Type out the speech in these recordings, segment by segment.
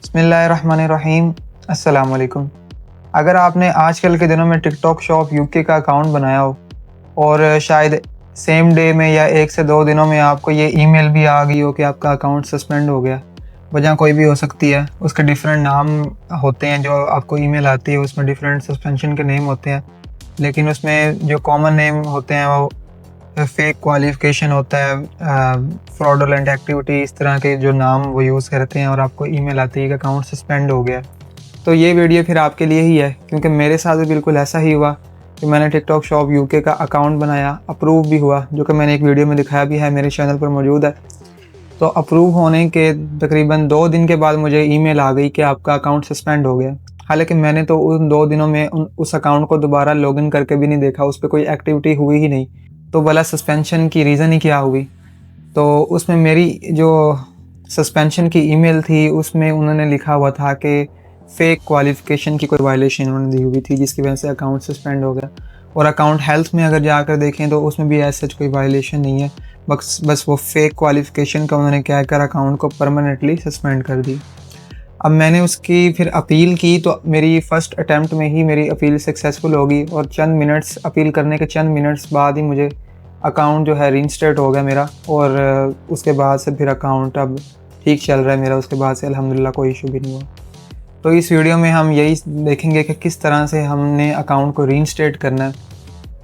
बिस्मिल्लाहिर्रहमानिर्रहीम। अस्सलाम वालेकुम। अगर आपने आजकल के दिनों में टिकटॉक शॉप यूके का अकाउंट बनाया हो और शायद सेम डे में या 1 से 2 दिनों में आपको ये ईमेल भी आ गई हो कि आपका अकाउंट सस्पेंड हो गया। वजह कोई भी हो सकती है, उसके डिफरेंट नाम होते हैं जो आपको ईमेल आती है, उसमें डिफरेंट सस्पेंशन के नेम होते हैं। लेकिन उसमें जो कॉमन नेम होते हैं वो फेक क्वालिफिकेशन होता है, फ्रॉडुलेंट एक्टिविटी, इस तरह के जो नाम वो यूज़ करते हैं और आपको ईमेल आती है कि अकाउंट सस्पेंड हो गया। तो ये वीडियो फिर आपके लिए ही है, क्योंकि मेरे साथ भी बिल्कुल ऐसा ही हुआ कि मैंने टिकटॉक शॉप यूके का अकाउंट बनाया, अप्रूव भी हुआ, जो कि मैंने एक वीडियो में दिखाया भी है, मेरे चैनल पर मौजूद है। तो अप्रूव होने के तकरीबन 2 दिन के बाद मुझे ईमेल आ गई कि आपका अकाउंट सस्पेंड हो गया। हालाँकि मैंने तो उन 2 दिनों में उस अकाउंट को दोबारा लॉगिन करके भी नहीं देखा, उस पे कोई एक्टिविटी हुई ही नहीं। तो भला सस्पेंशन की रीज़न ही क्या हुई? तो उसमें मेरी जो सस्पेंशन की ईमेल थी, उसमें उन्होंने लिखा हुआ था कि फ़ेक क्वालिफ़िकेशन की कोई वायलेशन उन्होंने दी हुई थी, जिसकी वजह से अकाउंट सस्पेंड हो गया। और अकाउंट हेल्थ में अगर जाकर देखें तो उसमें भी एज़ सच कोई वायलेशन नहीं है। बस वो फ़ेक क्वालिफ़िकेशन का उन्होंने कहकर अकाउंट को परमानेंटली सस्पेंड कर दी। अब मैंने उसकी फिर अपील की, तो मेरी फ़र्स्ट अटेम्प्ट में ही मेरी अपील सक्सेसफुल हो गई और अपील करने के चंद मिनट्स बाद ही मुझे अकाउंट जो है रीइंस्टेट हो गया मेरा। और उसके बाद से फिर अकाउंट अब ठीक चल रहा है मेरा, उसके बाद से अल्हम्दुलिल्लाह कोई इशू भी नहीं हुआ। तो इस वीडियो में हम यही देखेंगे कि किस तरह से हमने अकाउंट को रीइंस्टेट करना है।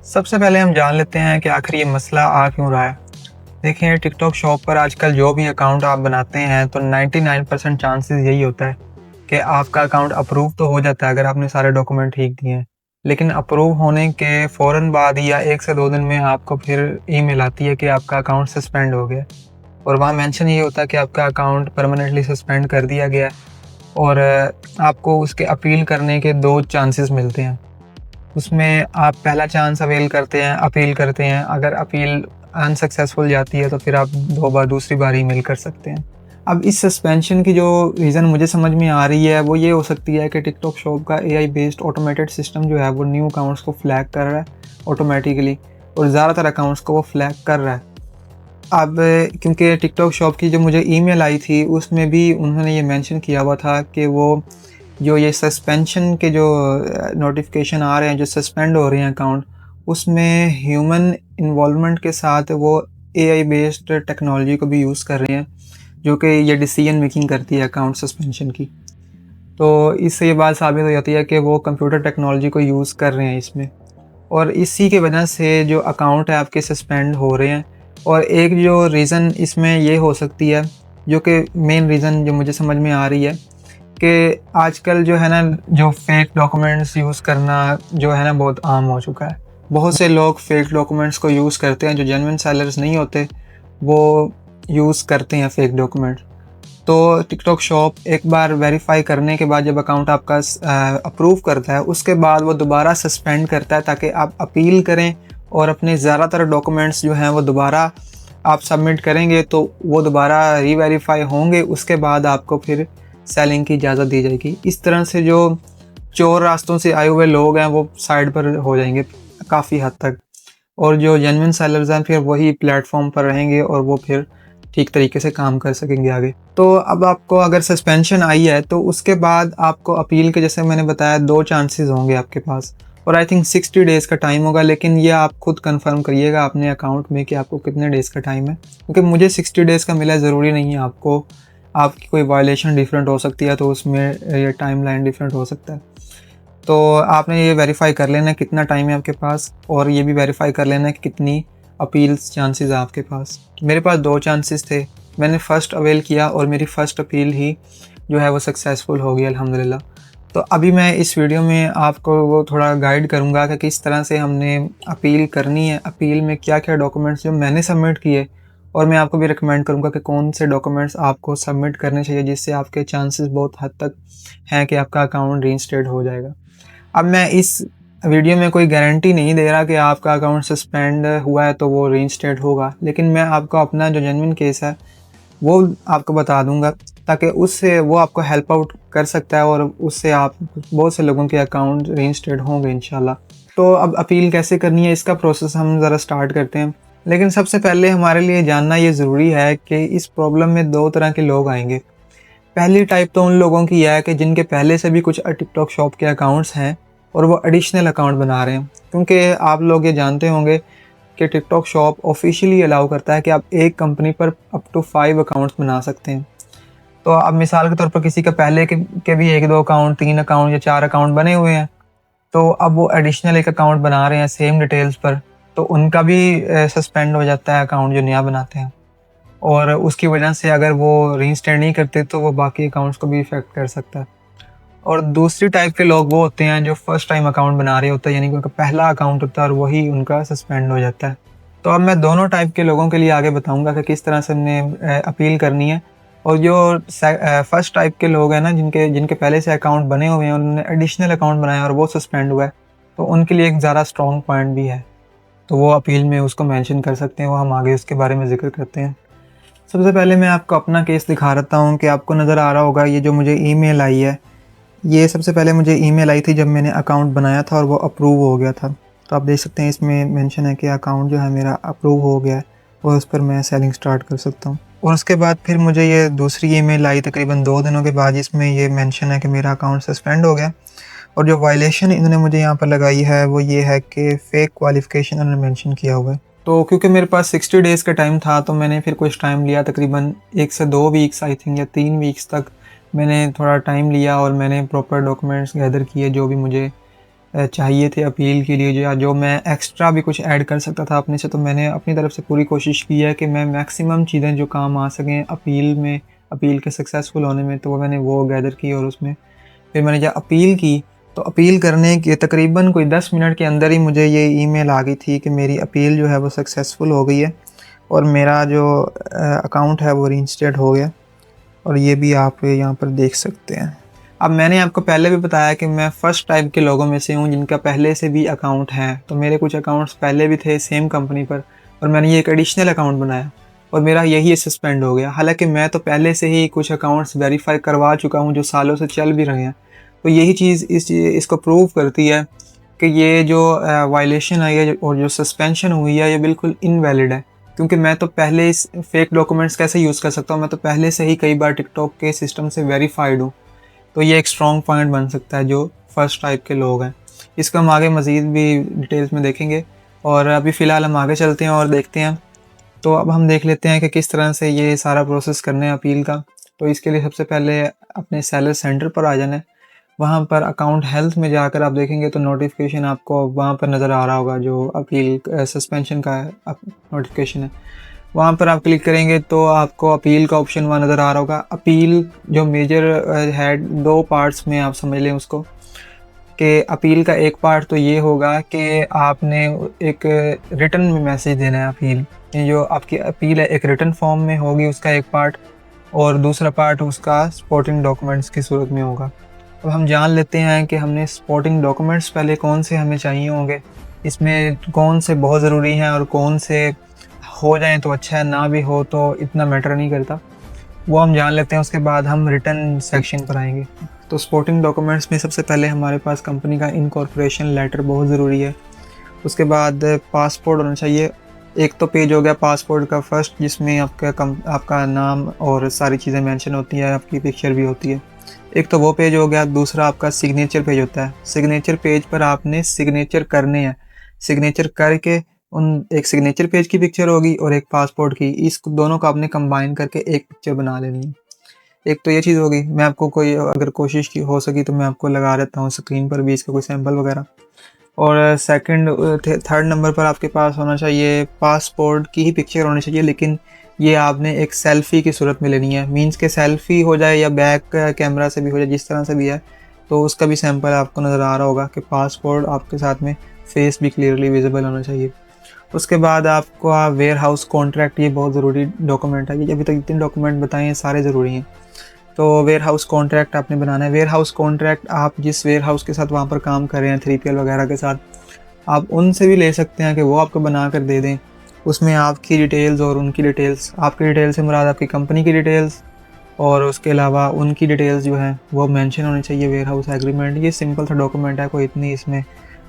सबसे पहले हम जान लेते हैं कि आखिर ये मसला आ क्यों रहा है। देखिए, टिकटॉक शॉप पर आजकल जो भी अकाउंट आप बनाते हैं तो 99% चांसेस यही होता है कि आपका अकाउंट अप्रूव तो हो जाता है अगर आपने सारे डॉक्यूमेंट ठीक दिए हैं। लेकिन अप्रूव होने के फ़ौरन बाद ही या 1 से 2 दिन में आपको फिर ईमेल आती है कि आपका अकाउंट सस्पेंड हो गया। और वहाँ मेंशन ये होता है कि आपका अकाउंट परमानेंटली सस्पेंड कर दिया गया है। और आपको उसके अपील करने के 2 चांसेस मिलते हैं। उसमें आप पहला चांस अपील करते हैं। अगर अपील अनसक्सेसफुल जाती है तो फिर आप 2 बार दूसरी बार ईमेल कर सकते हैं। अब इस सस्पेंशन की जो रीज़न मुझे समझ में आ रही है वो ये हो सकती है कि टिकटॉक शॉप का एआई बेस्ड ऑटोमेटेड सिस्टम जो है वो न्यू अकाउंट्स को फ्लैग कर रहा है ऑटोमेटिकली, और ज़्यादातर अकाउंट्स को वो फ्लैग कर रहा है। अब क्योंकि टिकटॉक शॉप की जो मुझे ईमेल आई थी उसमें भी उन्होंने ये मेंशन किया हुआ था कि वो जो ये सस्पेंशन के जो नोटिफिकेशन आ रहे हैं, जो सस्पेंड हो रहे हैं अकाउंट, उसमें ह्यूमन इन्वॉल्वमेंट के साथ वो एआई बेस्ड टेक्नोलॉजी को भी यूज़ कर रहे हैं, जो कि ये डिसीजन मेकिंग करती है अकाउंट सस्पेंशन की। तो इससे ये बात साबित हो जाती है कि वो कंप्यूटर टेक्नोलॉजी को यूज़ कर रहे हैं इसमें, और इसी की वजह से जो अकाउंट है आपके सस्पेंड हो रहे हैं। और एक जो रीज़न इसमें ये हो सकती है, जो कि मेन रीज़न जो मुझे समझ में आ रही है, कि आजकल जो है ना, जो फेक डॉक्यूमेंट्स यूज़ करना जो है ना बहुत आम हो चुका है। बहुत से लोग फेक डॉक्यूमेंट्स को यूज़ करते हैं, जो जेन्युइन सेलर्स नहीं होते वो यूज़ करते हैं फेक डॉक्यूमेंट। तो टिकटॉक शॉप एक बार वेरीफाई करने के बाद जब अकाउंट आपका अप्रूव करता है, उसके बाद वो दोबारा सस्पेंड करता है ताकि आप अपील करें और अपने ज़्यादातर डॉक्यूमेंट्स जो हैं वो दोबारा आप सबमिट करेंगे तो वो दोबारा री-वेरीफाई होंगे। उसके बाद आपको फिर सेलिंग की इजाज़त दी जाएगी। इस तरह से जो चोर रास्तों से आए हुए लोग हैं वो साइड पर हो जाएंगे काफ़ी हद तक, और जो जेन्युइन सेलर्स हैं फिर वही प्लेटफॉर्म पर रहेंगे और वो फिर ठीक तरीके से काम कर सकेंगे आगे। तो अब आपको अगर सस्पेंशन आई है तो उसके बाद आपको अपील के, जैसे मैंने बताया, 2 चांसेस होंगे आपके पास, और आई थिंक 60 डेज़ का टाइम होगा। लेकिन ये आप खुद कंफर्म करिएगा अपने अकाउंट में कि आपको कितने डेज़ का टाइम है, क्योंकि मुझे 60 डेज़ का मिला, ज़रूरी नहीं है आपको। आपकी कोई वायलेशन डिफरेंट हो सकती है तो उसमें ये टाइमलाइन डिफरेंट हो सकता है। तो आपने ये वेरीफाई कर लेना है कितना टाइम है आपके पास, और ये भी वेरीफाई कर लेना है कि कितनी अपील्स चांसेस है आपके पास। मेरे पास 2 चांसेस थे, मैंने फ़र्स्ट अवेल किया और मेरी फ़र्स्ट अपील ही जो है वो सक्सेसफुल हो गई अल्हम्दुलिल्लाह। तो अभी मैं इस वीडियो में आपको वो थोड़ा गाइड करूँगा कि किस तरह से हमने अपील करनी है, अपील में क्या-क्या डॉक्यूमेंट्स जो मैंने सबमिट किए, और मैं आपको भी रिकमेंड करूँगा कि कौन से डॉक्यूमेंट्स आपको सबमिट करने चाहिए, जिससे आपके चांसेस बहुत हद तक हैं कि आपका अकाउंट रीइंस्टेट हो जाएगा। अब मैं इस वीडियो में कोई गारंटी नहीं दे रहा कि आपका अकाउंट सस्पेंड हुआ है तो वो रीइंस्टेट होगा, लेकिन मैं आपको अपना जो जेन्युइन केस है वो आपको बता दूंगा, ताकि उससे वो आपको हेल्प आउट कर सकता है और उससे आप बहुत से लोगों के अकाउंट रीइंस्टेट होंगे इंशाल्लाह। तो अब अपील कैसे करनी है, इसका प्रोसेस हम ज़रा स्टार्ट करते हैं। लेकिन सबसे पहले हमारे लिए जानना ये ज़रूरी है कि इस प्रॉब्लम में 2 तरह के लोग आएंगे। पहली टाइप तो उन लोगों की है कि जिनके पहले से भी कुछ टिकटॉक शॉप के अकाउंट्स हैं और वो एडिशनल अकाउंट बना रहे हैं, क्योंकि आप लोग ये जानते होंगे कि टिकटॉक शॉप ऑफिशियली अलाउ करता है कि आप एक कंपनी पर अप टू 5 अकाउंट्स बना सकते हैं। तो अब मिसाल के तौर पर किसी का पहले के भी 1-2 अकाउंट, 3 अकाउंट या 4 अकाउंट बने हुए हैं, तो अब वो एडिशनल एक अकाउंट बना रहे हैं सेम डिटेल्स पर, तो उनका भी सस्पेंड हो जाता है अकाउंट जो नया बनाते हैं, और उसकी वजह से अगर वो रीइंस्टेट नहीं करते तो वो बाकी अकाउंट्स को भी इफ़ेक्ट कर सकता है। और दूसरी टाइप के लोग वो होते हैं जो फर्स्ट टाइम अकाउंट बना रहे होते हैं, यानी कि उनका पहला अकाउंट होता है और वही उनका सस्पेंड हो जाता है। तो अब मैं दोनों टाइप के लोगों के लिए आगे बताऊंगा कि किस तरह से हमने अपील करनी है। और जो फर्स्ट टाइप के लोग हैं ना, जिनके जिनके पहले से अकाउंट बने हुए हैं, उन्होंने एडिशनल अकाउंट बनाया और वो सस्पेंड हुआ है, तो उनके लिए एक ज़्यादा स्ट्रॉन्ग पॉइंट भी है, तो वो अपील में उसको मेंशन कर सकते हैं, वो हम आगे उसके बारे में ज़िक्र करते हैं। सबसे पहले मैं आपको अपना केस दिखा रहता हूँ कि आपको नज़र आ रहा होगा ये जो मुझे ईमेल आई है, ये सबसे पहले मुझे ईमेल आई थी जब मैंने अकाउंट बनाया था और वो अप्रूव हो गया था। तो आप देख सकते हैं इसमें मेंशन है कि अकाउंट जो है मेरा अप्रूव हो गया है और उस पर मैं सेलिंग स्टार्ट कर सकता हूँ। और उसके बाद फिर मुझे ये दूसरी ईमेल आई तकरीबन 2 दिनों के बाद, जिसमें ये मेंशन है कि मेरा अकाउंट सस्पेंड हो गया। और जो वायलेशन इन्होंने मुझे यहाँ पर लगाई है वो ये है कि फ़ेक क्वालिफ़िकेशन उन्होंने मेंशन किया हुआ है। तो क्योंकि मेरे पास 60 डेज़ का टाइम था, तो मैंने फिर कुछ टाइम लिया, तकरीबन 1 से 2 वीक्स आई थिंक, या 3 वीक्स तक मैंने थोड़ा टाइम लिया और मैंने प्रॉपर डॉक्यूमेंट्स गैदर किए जो भी मुझे चाहिए थे अपील के लिए, जो मैं एक्स्ट्रा भी कुछ ऐड कर सकता था अपने से। तो मैंने अपनी तरफ से पूरी कोशिश की है कि मैं मैक्सिमम चीज़ें जो काम आ सकें अपील में, अपील के सक्सेसफुल होने में, तो मैंने वो गैदर की। और उसमें फिर मैंने जब अपील की, तो अपील करने के तकरीबन कोई 10 मिनट के अंदर ही मुझे ये ईमेल आ गई थी कि मेरी अपील जो है वो सक्सेसफुल हो गई है और मेरा जो अकाउंट है वो रीइंस्टेट हो गया। और ये भी आप यहाँ पर देख सकते हैं। अब मैंने आपको पहले भी बताया कि मैं फ़र्स्ट टाइप के लोगों में से हूँ जिनका पहले से भी अकाउंट है। तो मेरे कुछ अकाउंट्स पहले भी थे सेम कंपनी पर, और मैंने ये एक एडिशनल अकाउंट बनाया और मेरा यही सस्पेंड हो गया। हालांकि मैं तो पहले से ही कुछ अकाउंट्स वेरीफाई करवा चुका हूँ जो सालों से चल भी रहे हैं। तो यही चीज़ इसको प्रूव करती है कि ये जो वायलेशन आई है और जो सस्पेंशन हुई है ये बिल्कुल इनवैलिड है, क्योंकि मैं तो पहले इस फेक डॉक्यूमेंट्स कैसे यूज़ कर सकता हूँ, मैं तो पहले से ही कई बार टिकटॉक के सिस्टम से वेरीफाइड हूँ। तो ये एक स्ट्रॉन्ग पॉइंट बन सकता है जो फर्स्ट टाइप के लोग हैं। इसको हम आगे मज़ीद भी डिटेल्स में देखेंगे, और अभी फ़िलहाल हम आगे चलते हैं और देखते हैं। तो अब हम देख लेते हैं कि किस तरह से ये सारा प्रोसेस करना है अपील का। तो इसके लिए सबसे पहले अपने सेलर सेंटर पर आ जाना है। वहाँ पर अकाउंट हेल्थ में जाकर आप देखेंगे तो नोटिफिकेशन आपको वहाँ पर नज़र आ रहा होगा, जो अपील सस्पेंशन का नोटिफिकेशन है। वहाँ पर आप क्लिक करेंगे तो आपको अपील का ऑप्शन वहाँ नज़र आ रहा होगा। अपील जो मेजर है 2 पार्ट्स में आप समझ लें उसको, कि अपील का एक पार्ट तो ये होगा कि आपने एक रिटन में मैसेज देना है अपील। ये जो आपकी अपील है एक रिटन फॉर्म में होगी उसका एक पार्ट, और दूसरा पार्ट उसका सपोर्टिंग डॉक्यूमेंट्स की सूरत में होगा। अब हम जान लेते हैं कि हमने सपोर्टिंग डॉक्यूमेंट्स पहले कौन से हमें चाहिए होंगे, इसमें कौन से बहुत ज़रूरी हैं और कौन से हो जाएं तो अच्छा है, ना भी हो तो इतना मैटर नहीं करता, वो हम जान लेते हैं। उसके बाद हम रिटर्न सेक्शन पर आएंगे। तो सपोर्टिंग डॉक्यूमेंट्स में सबसे पहले हमारे पास कंपनी का इनकॉर्पोरेशन लेटर बहुत ज़रूरी है। उसके बाद पासपोर्ट होना चाहिए। एक तो पेज हो गया पासपोर्ट का फर्स्ट, जिसमें आपका नाम और सारी चीज़ें मेंशन होती हैं, आपकी पिक्चर भी होती है। एक तो वो पेज हो गया। दूसरा आपका सिग्नेचर पेज होता है। सिग्नेचर पेज पर आपने सिग्नेचर करने हैं। सिग्नेचर करके उन एक सिग्नेचर पेज की पिक्चर होगी और एक पासपोर्ट की, इस दोनों को आपने कंबाइन करके एक पिक्चर बना लेनी है। एक तो ये चीज़ होगी। मैं आपको कोई अगर कोशिश की हो सकी तो मैं आपको लगा देता हूँ स्क्रीन पर भी इसका कोई सैंपल वगैरह। और थर्ड नंबर पर आपके पास होना चाहिए पासपोर्ट की ही पिक्चर होनी चाहिए, लेकिन ये आपने एक सेल्फ़ी की सूरत में लेनी है। मींस के सेल्फ़ी हो जाए या बैक कैमरा से भी हो जाए, जिस तरह से भी है, तो उसका भी सैंपल आपको नज़र आ रहा होगा कि पासपोर्ट आपके साथ में फेस भी क्लियरली विजिबल होना चाहिए। उसके बाद आपको वेयर हाउस कॉन्ट्रैक्ट, ये बहुत ज़रूरी डॉक्यूमेंट है। ये अभी तक जितने डॉक्यूमेंट बताए हैं सारे ज़रूरी हैं। तो वेयर हाउस कॉन्ट्रैक्ट आपने बनाना है। वेयर हाउस कॉन्ट्रैक्ट आप जिस वेयर हाउस के साथ वहाँ पर काम कर रहे हैं 3PL वगैरह के साथ, आप उनसे भी ले सकते हैं कि वो आपको बना कर दे दें। उसमें आपकी डिटेल्स और उनकी डिटेल्स, आपकी डिटेल से मुराद आपकी कंपनी की डिटेल्स, और उसके अलावा उनकी डिटेल्स जो हैं वो मेंशन होनी चाहिए। वेयर हाउस एग्रीमेंट, ये सिंपल सा डॉक्यूमेंट है, कोई इतनी इसमें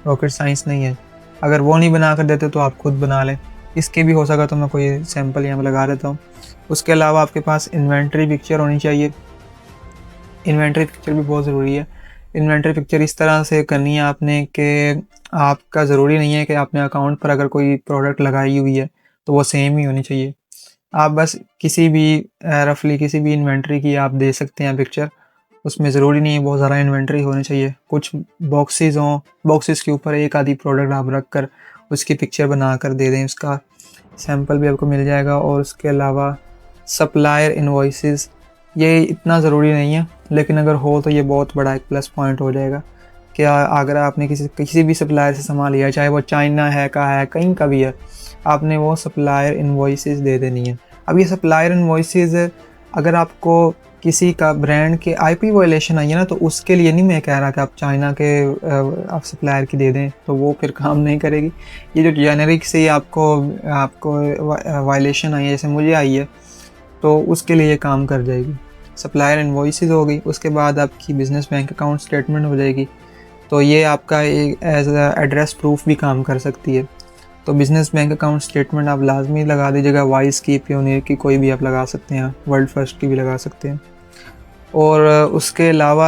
रॉकेट साइंस नहीं है। अगर वो नहीं बना कर देते तो आप खुद बना लें। इसके भी हो सका तो मैं कोई सैंपल यहाँ पर लगा देता हूँ। उसके अलावा आपके पास इन्वेंट्री पिक्चर होनी चाहिए। इन्वेंटरी पिक्चर भी बहुत ज़रूरी है। इन्वेंटरी पिक्चर इस तरह से करनी है आपने कि आपका ज़रूरी नहीं है कि आपने अकाउंट पर अगर कोई प्रोडक्ट लगाई हुई है तो वो सेम ही होनी चाहिए। आप बस किसी भी रफली किसी भी इन्वेंटरी की आप दे सकते हैं पिक्चर। उसमें ज़रूरी नहीं है बहुत ज़्यादा इन्वेंटरी होनी चाहिए। कुछ बॉक्सेस हों, बॉक्सेस के ऊपर एक आधी प्रोडक्ट आप रख कर उसकी पिक्चर बना कर दे दें, उसका सैंपल भी आपको मिल जाएगा। और उसके अलावा सप्लायर इनवॉइसेस, ये इतना ज़रूरी नहीं है, लेकिन अगर हो तो ये बहुत बड़ा एक प्लस पॉइंट हो जाएगा कि अगर आपने किसी भी सप्लायर से सामान लिया, चाहे वो चाइना है का है, कहीं का भी है, आपने वो सप्लायर इनवॉइसेस दे देनी है। अब ये सप्लायर इनवॉइसेस अगर आपको किसी का ब्रांड के आईपी वायलेशन आई है ना, तो उसके लिए नहीं मैं कह रहा कि आप चाइना के आप सप्लायर की दे दें, तो वो फिर काम नहीं करेगी। ये जो जेनेरिक से आपको वायलेशन आई है, जैसे मुझे आई है, तो उसके लिए ये काम कर जाएगी। सप्लायर इनवॉइसेस हो गई, उसके बाद आपकी बिज़नेस बैंक अकाउंट स्टेटमेंट हो जाएगी, तो ये आपका एक एज एड्रेस प्रूफ भी काम कर सकती है। तो बिज़नेस बैंक अकाउंट स्टेटमेंट आप लाजमी लगा दीजिएगा। वाइस की, पियोनियर की, कोई भी आप लगा सकते हैं, वर्ल्ड फर्स्ट की भी लगा सकते हैं। और उसके अलावा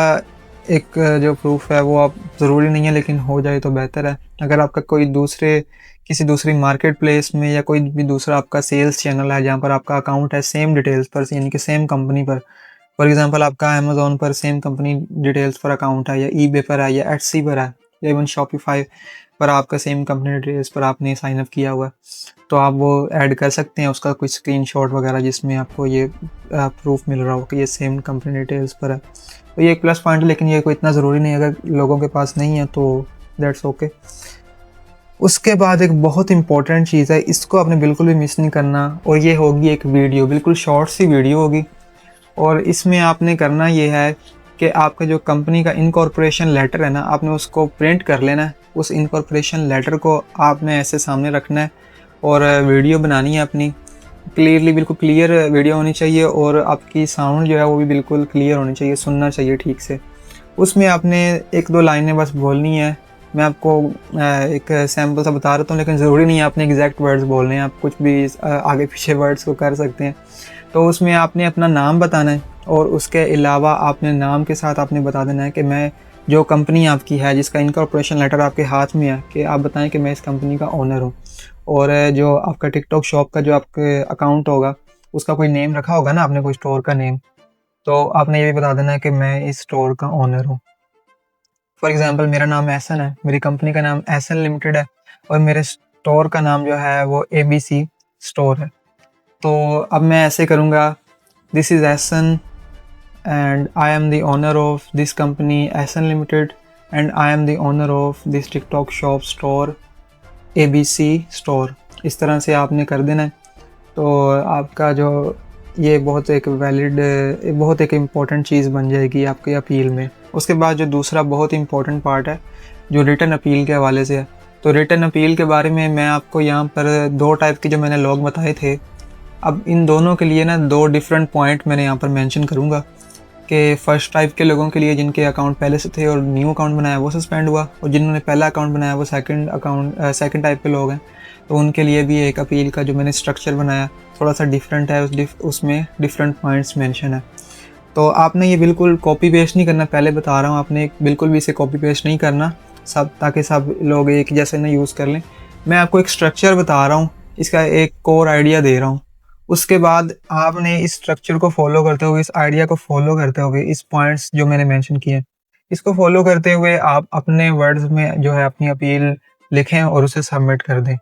एक जो प्रूफ है वो आप ज़रूरी नहीं है, लेकिन हो जाए तो बेहतर है। अगर आपका कोई किसी दूसरी मार्केट प्लेस में या कोई भी दूसरा आपका सेल्स चैनल है जहाँ पर आपका अकाउंट है सेम डिटेल्स पर, यानी कि सेम कंपनी पर, फॉर एग्जांपल आपका अमेज़ॉन पर सेम कंपनी डिटेल्स पर अकाउंट है, या ईबे पर है, या एटसी पर है, या इवन शॉपिफाई पर आपका सेम कंपनी डिटेल्स पर आपने साइन अप किया हुआ है, तो आप वो ऐड कर सकते हैं उसका कोई स्क्रीनशॉट वगैरह जिसमें आपको ये प्रूफ मिल रहा हो कि ये सेम कंपनी डिटेल्स पर है। तो ये एक प्लस पॉइंट है, लेकिन ये कोई इतना ज़रूरी नहीं है। अगर लोगों के पास नहीं है तो दैट्स ओके। उसके बाद एक बहुत इंपॉर्टेंट चीज़ है, इसको आपने बिल्कुल भी मिस नहीं करना, और ये होगी एक वीडियो, बिल्कुल शॉर्ट सी वीडियो होगी। और इसमें आपने करना ये है कि आपका जो कंपनी का इनकॉर्पोरेशन लेटर है ना, आपने उसको प्रिंट कर लेना है। उस इनकॉर्पोरेशन लेटर को आपने ऐसे सामने रखना है और वीडियो बनानी है अपनी, क्लियरली, बिल्कुल क्लियर वीडियो होनी चाहिए, और आपकी साउंड जो है वो भी बिल्कुल क्लियर होनी चाहिए, सुनना चाहिए ठीक से। उसमें आपने एक दो लाइनें बस बोलनी है। मैं आपको एक सैम्पल सा बता रहा हूँ, लेकिन ज़रूरी नहीं है आपने एग्जैक्ट वर्ड्स बोलने हैं, आप कुछ भी आगे पीछे वर्ड्स को कर सकते हैं। तो उसमें आपने अपना नाम बताना है, और उसके अलावा आपने नाम के साथ आपने बता देना है कि मैं, जो कंपनी आपकी है जिसका इनकॉर्पोरेशन लेटर आपके हाथ में है, कि आप बताएं कि मैं इस कंपनी का ओनर हूँ। और जो आपका टिकटॉक शॉप का जो आपके अकाउंट होगा उसका कोई नेम रखा होगा ना आपने, कोई स्टोर का नेम, तो आपने ये भी बता देना है कि मैं इस स्टोर का ओनर हूँ। फॉर एग्जांपल मेरा नाम एहसन है, मेरी कंपनी का नाम एहसन लिमिटेड है, और मेरे स्टोर का नाम जो है वो ABC स्टोर है। तो अब मैं ऐसे करूँगा, this is Ehsan and I am the owner of this company Ehsan Limited, and I am the owner of this TikTok shop store ABC store। इस तरह से आपने कर देना है। तो आपका जो ये बहुत एक वैलिड, बहुत एक इम्पॉर्टेंट चीज़ बन जाएगी आपकी अपील में। उसके बाद जो दूसरा बहुत इम्पॉर्टेंट पार्ट है जो रिटर्न अपील के हवाले से है, तो रिटर्न अपील के बारे में मैं आपको यहाँ पर दो टाइप के जो मैंने लॉग बताए थे, अब इन दोनों के लिए ना दो डिफरेंट पॉइंट मैंने यहाँ पर मेंशन करूँगा। कि फ़र्स्ट टाइप के लोगों के लिए जिनके अकाउंट पहले से थे और न्यू अकाउंट बनाया वो सस्पेंड हुआ, और जिन्होंने पहला अकाउंट बनाया वो सेकंड टाइप के लोग हैं, तो उनके लिए भी एक अपील का जो मैंने स्ट्रक्चर बनाया थोड़ा सा डिफरेंट है, उसमें डिफरेंट पॉइंट्स मेंशन है। तो आपने ये बिल्कुल कॉपी पेस्ट नहीं करना, पहले बता रहा हूँ, आपने बिल्कुल भी इसे कॉपी पेस्ट नहीं करना सब, ताकि सब लोग एक जैसे ना यूज़ कर लें। मैं आपको एक स्ट्रक्चर बता रहा हूँ, इसका एक कोर आइडिया दे रहा हूँ। उसके बाद आपने इस स्ट्रक्चर को फॉलो करते हुए, इस आइडिया को फॉलो करते हुए, इस पॉइंट्स जो मैंने मेंशन किए इसको फॉलो करते हुए आप अपने वर्ड्स में जो है अपनी अपील लिखें और उसे सबमिट कर दें।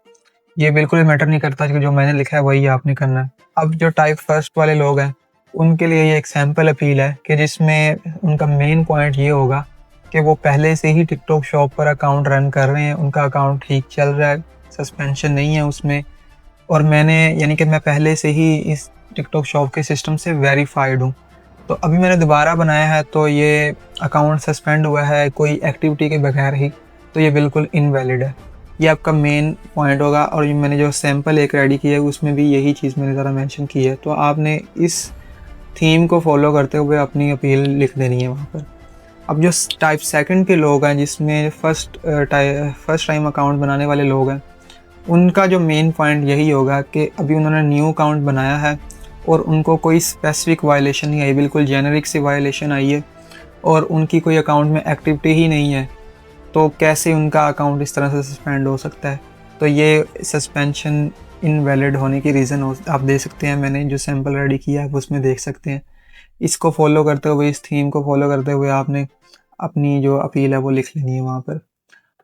ये बिल्कुल मैटर नहीं करता कि जो मैंने लिखा है वही आपने करना है। अब जो टाइप फर्स्ट वाले लोग हैं उनके लिए ये एक सैम्पल अपील है कि जिसमें उनका मेन पॉइंट ये होगा कि वो पहले से ही टिकटॉक शॉप पर अकाउंट रन कर रहे हैं, उनका अकाउंट ठीक चल रहा है, सस्पेंशन नहीं है उसमें, और यानी कि मैं पहले से ही इस टिकटॉक शॉप के सिस्टम से वेरीफाइड हूँ। तो अभी मैंने दोबारा बनाया है तो ये अकाउंट सस्पेंड हुआ है कोई एक्टिविटी के बगैर ही, तो ये बिल्कुल इनवैलिड है। ये आपका मेन पॉइंट होगा। और मैंने जो सैम्पल एक रेडी किया है उसमें भी यही चीज़ मैंने ज़रा मेंशन की है, तो आपने इस थीम को फॉलो करते हुए अपनी अपील लिख देनी है वहाँ पर। अब जो टाइप सेकंड के लोग हैं, जिसमें फर्स्ट टाइम अकाउंट बनाने वाले लोग हैं, उनका जो मेन पॉइंट यही होगा कि अभी उन्होंने न्यू अकाउंट बनाया है और उनको कोई स्पेसिफिक वायलेशन नहीं आई, बिल्कुल जेनरिक सी वायलेशन आई है, और उनकी कोई अकाउंट में एक्टिविटी ही नहीं है, तो कैसे उनका अकाउंट इस तरह से सस्पेंड हो सकता है। तो ये सस्पेंशन इनवैलिड होने की रीज़न आप दे सकते हैं। मैंने जो सैम्पल रेडी किया है उसमें देख सकते हैं। इसको फॉलो करते हुए, इस थीम को फॉलो करते हुए आपने अपनी जो अपील है वो लिख लेनी है वहाँ पर।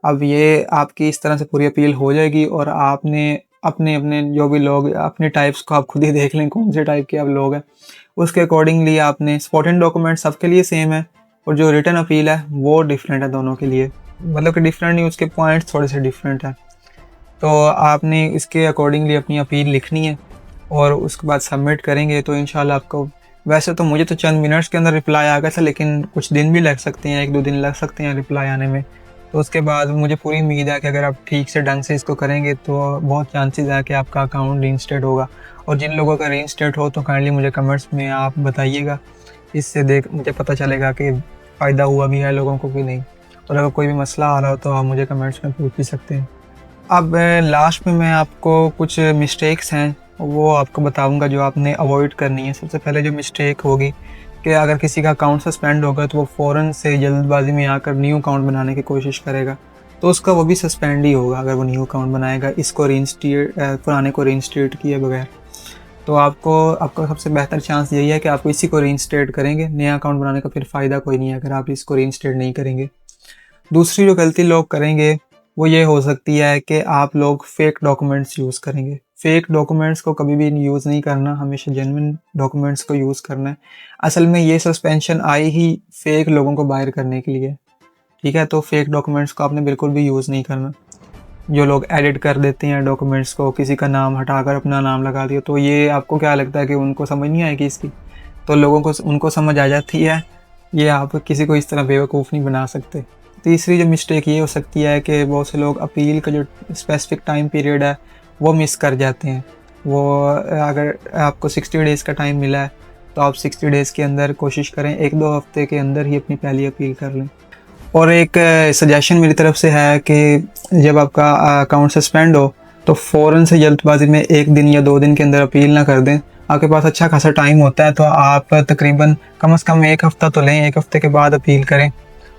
अब ये आपकी इस तरह से पूरी अपील हो जाएगी और आपने अपने अपने जो भी लोग अपने टाइप्स को आप खुद ही देख लें कौन से टाइप के आप लोग हैं, उसके अकॉर्डिंगली आपने सपोर्टिंग डॉक्यूमेंट सबके लिए सेम है और जो रिटर्न अपील है वो डिफरेंट है दोनों के लिए, मतलब कि डिफरेंट नहीं, उसके पॉइंट्स थोड़े से डिफरेंट है। तो आपने इसके अकॉर्डिंगली अपनी अपील लिखनी है और उसके बाद सबमिट करेंगे तो इंशाल्लाह आपको, वैसे तो मुझे तो चंद मिनट्स के अंदर रिप्लाई आ गया था, लेकिन कुछ दिन भी लग सकते हैं, 1-2 दिन लग सकते हैं रिप्लाई आने में। तो उसके बाद मुझे पूरी उम्मीद है कि अगर आप ठीक से ढंग से इसको करेंगे तो बहुत चांसेस है कि आपका अकाउंट रीइंस्टेट होगा। और जिन लोगों का रीइंस्टेट हो तो काइंडली मुझे कमेंट्स में आप बताइएगा, इससे मुझे पता चलेगा कि फ़ायदा हुआ भी है लोगों को कि नहीं। और अगर कोई भी मसला आ रहा हो तो आप मुझे कमेंट्स में पूछ भी सकते हैं। अब लास्ट में मैं आपको कुछ मिस्टेक्स हैं वो आपको बताऊंगा जो आपने अवॉइड करनी है। सबसे पहले जो मिस्टेक होगी कि अगर किसी का अकाउंट सस्पेंड होगा तो वो फ़ौरन से जल्दबाजी में आकर न्यू अकाउंट बनाने की कोशिश करेगा, तो उसका वो भी सस्पेंड ही होगा अगर वो न्यू अकाउंट बनाएगा इसको पुराने को रीइंस्टेट किए बगैर। तो आपका सबसे बेहतर चांस यही है कि आपको इसी को रीइंस्टेट करेंगे। नया अकाउंट बनाने का फिर फ़ायदा कोई नहीं है अगर आप इसको रीइंस्टेट नहीं करेंगे। दूसरी जो गलती लोग करेंगे वो ये हो सकती है कि आप लोग फेक डॉक्यूमेंट्स यूज़ करेंगे। फेक डॉक्यूमेंट्स को कभी भी यूज़ नहीं करना, हमेशा जेन्युइन डॉक्यूमेंट्स को यूज़ करना है। असल में ये सस्पेंशन आई ही फेक लोगों को बाहर करने के लिए, ठीक है? तो फेक डॉक्यूमेंट्स को आपने बिल्कुल भी यूज़ नहीं करना। जो लोग एडिट कर देते हैं डॉक्यूमेंट्स को, किसी का नाम हटाकर अपना नाम लगा दिया, तो ये आपको क्या लगता है कि उनको समझ नहीं आएगी इसकी? तो लोगों को उनको समझ आ जाती है। ये आप किसी को इस तरह बेवकूफ़ नहीं बना सकते। तीसरी जो मिस्टेक ये हो सकती है कि बहुत से लोग अपील का जो स्पेसिफिक टाइम पीरियड है वो मिस कर जाते हैं। वो अगर आपको 60 डेज़ का टाइम मिला है तो आप 60 डेज़ के अंदर कोशिश करें 1-2 हफ्ते के अंदर ही अपनी पहली अपील कर लें। और एक सजेशन मेरी तरफ से है कि जब आपका अकाउंट सस्पेंड हो तो फ़ौरन से जल्दबाजी में 1 दिन या 2 दिन के अंदर अपील ना कर दें। आपके पास अच्छा खासा टाइम होता है तो आप तकरीबन कम से कम 1 हफ़्ता तो लें, 1 हफ़्ते के बाद अपील करें।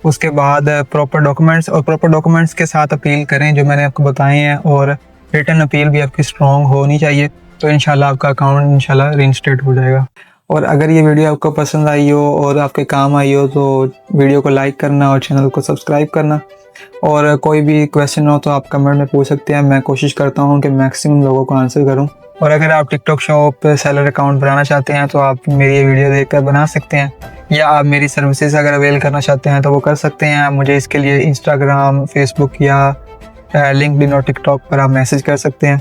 उसके बाद प्रॉपर डॉक्यूमेंट्स के साथ अपील करें जो मैंने आपको बताए हैं, और रिटर्न अपील भी आपकी स्ट्रॉन्ग होनी चाहिए। तो इंशाल्लाह आपका अकाउंट इंशाल्लाह रीइंस्टेट हो जाएगा। और अगर ये वीडियो आपको पसंद आई हो और आपके काम आई हो तो वीडियो को लाइक करना और चैनल को सब्सक्राइब करना। और कोई भी क्वेश्चन हो तो आप कमेंट में पूछ सकते हैं, मैं कोशिश करता हूँ कि मैक्सिमम लोगों को आंसर करूँ। और अगर आप टिकटॉक शॉप सेलर अकाउंट बनाना चाहते हैं तो आप मेरी ये वीडियो देखकर बना सकते हैं, या आप मेरी सर्विसेज अगर अवेल करना चाहते हैं तो वो कर सकते हैं। आप मुझे इसके लिए इंस्टाग्राम, फेसबुक या लिंक्डइन और टिकटॉक पर आप मैसेज कर सकते हैं।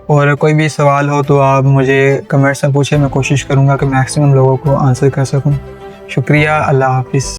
और कोई भी सवाल हो तो आप मुझे कमेंट्स में पूछें, मैं कोशिश करूँगा कि मैक्सिमम लोगों को आंसर कर सकूँ। शुक्रिया, अल्लाह हाफ़िज़।